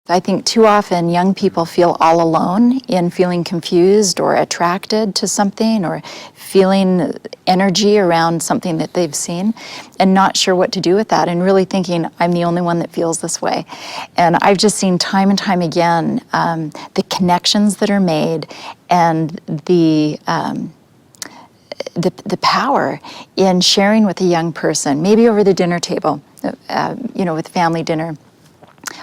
I think too often young people feel all alone in feeling confused or attracted to something or feeling energy around something that they've seen and not sure what to do with that and really thinking, I'm the only one that feels this way. And I've just seen time and time again the connections that are made and the power in sharing with a young person, maybe over the dinner table, with family dinner.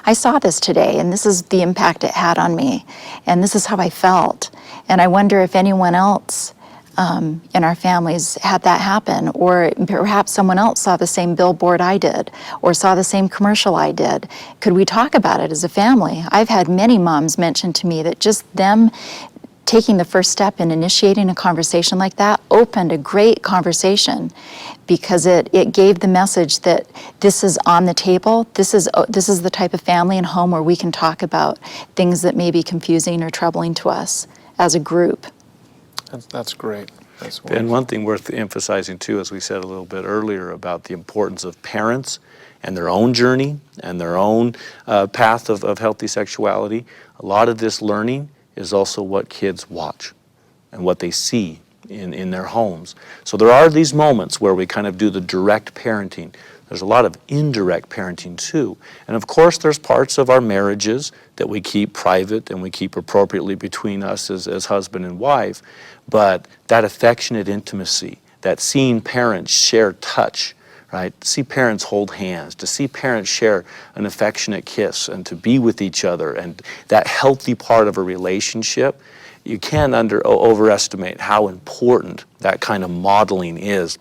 I saw this today, and this is the impact it had on me, and this is how I felt. And I wonder if anyone else in our families had that happen, or perhaps someone else saw the same billboard I did, or saw the same commercial I did. Could we talk about it as a family? I've had many moms mention to me that just them taking the first step in initiating a conversation like that opened a great conversation because it gave the message that this is on the table, this is the type of family and home where we can talk about things that may be confusing or troubling to us as a group. That's great. And one thing worth emphasizing too, as we said a little bit earlier, about the importance of parents and their own journey and their own path of healthy sexuality. A lot of this learning is also what kids watch and what they see in their homes. So there are these moments where we kind of do the direct parenting. There's a lot of indirect parenting too. And of course there's parts of our marriages that we keep private and we keep appropriately between us as husband and wife. But that affectionate intimacy, that seeing parents share touch, right? To see parents hold hands, to see parents share an affectionate kiss and to be with each other, and that healthy part of a relationship, you can't overestimate how important that kind of modeling is,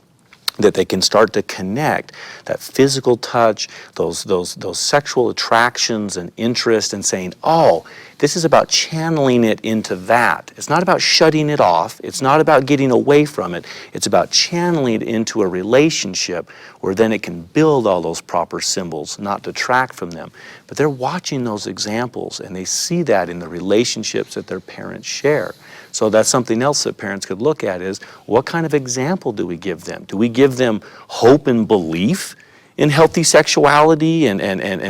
that they can start to connect that physical touch, those sexual attractions and interest, and saying, oh, this is about channeling it into that. It's not about shutting it off. It's not about getting away from it. It's about channeling it into a relationship where then it can build all those proper symbols, not detract from them. But they're watching those examples and they see that in the relationships that their parents share. So that's something else that parents could look at is, what kind of example do we give them? Do we give them hope and belief in healthy sexuality and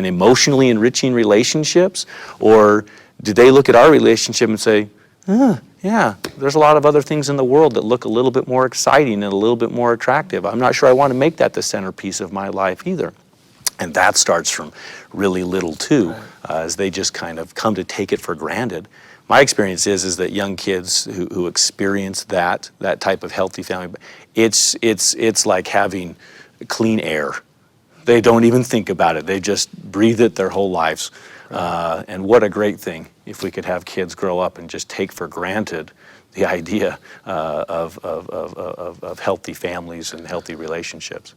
emotionally enriching relationships? Or do they look at our relationship and say, yeah, there's a lot of other things in the world that look a little bit more exciting and a little bit more attractive. I'm not sure I want to make that the centerpiece of my life either. And that starts from really little too, as they just kind of come to take it for granted. My experience is that young kids who experience that type of healthy family, it's like having clean air. They don't even think about it. They just breathe it their whole lives. And what a great thing if we could have kids grow up and just take for granted the idea of healthy families and healthy relationships.